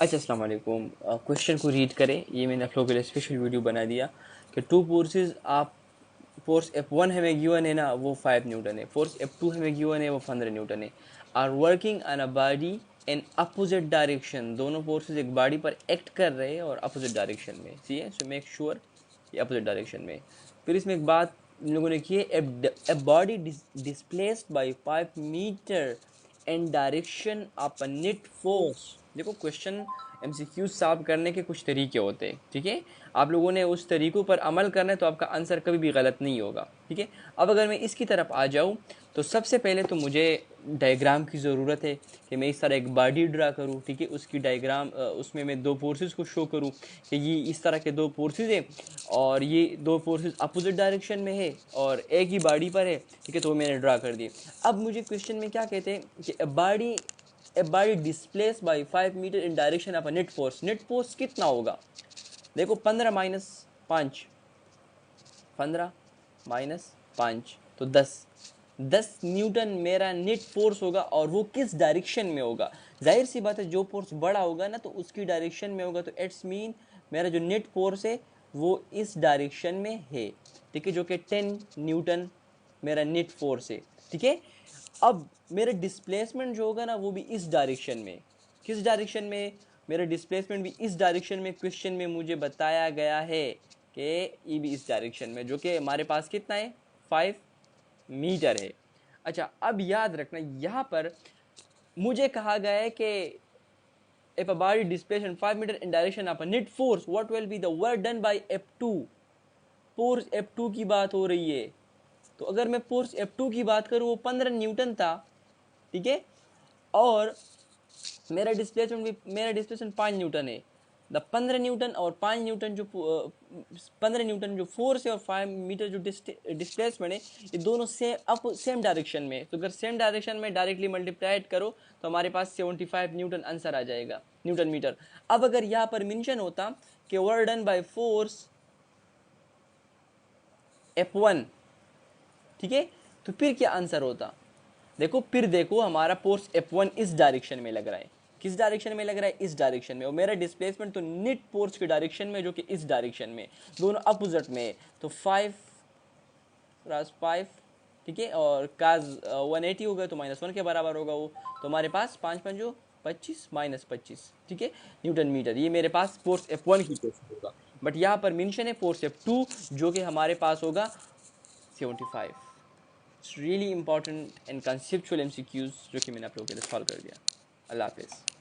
अच्छा, अस्सलाम वालेकुम। क्वेश्चन को रीड करें। ये मैंने आप लोगों के लिए स्पेशल वीडियो बना दिया कि टू फोर्सेस आप फोर्स F1 हमें गिवन है ना, वो 5 न्यूटन है। फोर्स F2 हमें गिवन है, वो 15 न्यूटन है। Are working on a body in opposite direction. दोनों फोर्सेस एक बॉडी पर एक्ट कर रहे हैं और अपोजिट डायरेक्शन में। सी है, सो मेक श्योर ये अपोजिट डायरेक्शन में। फिर इसमें एक बात इन लोगों ने की है, a body displaced by 5 metre in direction of a net force. देखो, क्वेश्चन एमसीक्यू सॉल्व करने के कुछ तरीके होते हैं, ठीक है। आप लोगों ने उस तरीकों पर अमल करना है तो आपका आंसर कभी भी गलत नहीं होगा, ठीक है। अब अगर मैं इसकी तरफ आ जाऊं तो सबसे पहले तो मुझे डायग्राम की ज़रूरत है कि मैं इस तरह एक बॉडी ड्रा करूं, ठीक है। उसकी डायग्राम उसमें मैं दो फोर्सेस को शो करूं कि ये इस तरह के दो फोर्सेस हैं और ये दो फोर्सेस अपोजिट डायरेक्शन में है और एक ही बॉडी पर है, ठीक है। तो मैंने ड्रा कर दिए। अब मुझे क्वेश्चन में क्या कहते हैं कि body displace by 5 metre in direction of a net force. Net force कितना होगा? देखो, 15 माइनस 5, 15 माइनस 5 तो 10 न्यूटन मेरा नेट फोर्स होगा। और वो किस डायरेक्शन में होगा? जाहिर सी बात है, जो फोर्स बड़ा होगा ना तो उसकी डायरेक्शन में होगा। तो इट्स मीन मेरा जो नेट फोर्स है वो इस डायरेक्शन में है, ठीक है, जो कि 10 न्यूटन मेरा नेट फोर्स है, ठीक है। अब मेरा डिस्प्लेसमेंट जो होगा ना वो भी इस डायरेक्शन में। किस डायरेक्शन में? मेरा डिस्प्लेसमेंट भी इस डायरेक्शन में। क्वेश्चन में मुझे बताया गया है कि ये भी इस डायरेक्शन में, जो कि हमारे पास कितना है, 5 मीटर है। अच्छा, अब याद रखना, यहाँ पर मुझे कहा गया है कि if a body displaced 5 meter in direction of a net force, what will be the work done by F2? Force F2 की बात हो रही है। तो अगर मैं फोर्स F2 की बात करूं, वो 15 न्यूटन था, ठीक है। और मेरा डिस्प्लेसमेंट 5 न्यूटन है। द 15 न्यूटन और 5 न्यूटन जो 15 न्यूटन जो फोर्स है और 5 मीटर जो डिस्प्लेसमेंट है, ये दोनों सेम डायरेक्शन में है। तो अगर सेम डायरेक्शन में डायरेक्टली मल्टीप्लाइड करो तो हमारे पास 75 न्यूटन आंसर आ जाएगा, न्यूटन मीटर। अब अगर यहाँ पर मेंशन होता कि work done by force F1, ठीक है, तो फिर क्या आंसर होता? देखो, फिर देखो, हमारा फोर्स F1 इस डायरेक्शन में लग रहा है। किस डायरेक्शन में लग रहा है? इस डायरेक्शन में। और मेरा डिस्प्लेसमेंट तो नेट फोर्स के डायरेक्शन में, जो कि इस डायरेक्शन में, दोनों अपोजिट में। तो 5 क्रॉस 5, ठीक है। और काज 180 हो गया तो -1 के बराबर होगा वो। तो हमारे पास 5 5 25 -25, ठीक है, न्यूटन मीटर। ये मेरे पास फोर्स F1 की क्वेश्चन होगा। बट यहाँ पर मेंशन है फोर्स F2, जो कि हमारे पास होगा 75। It's really important and conceptual MCQs जो कि मैंने आप लोगों के लिए सॉल्व कर दिया। अल्लाह हाफिज़।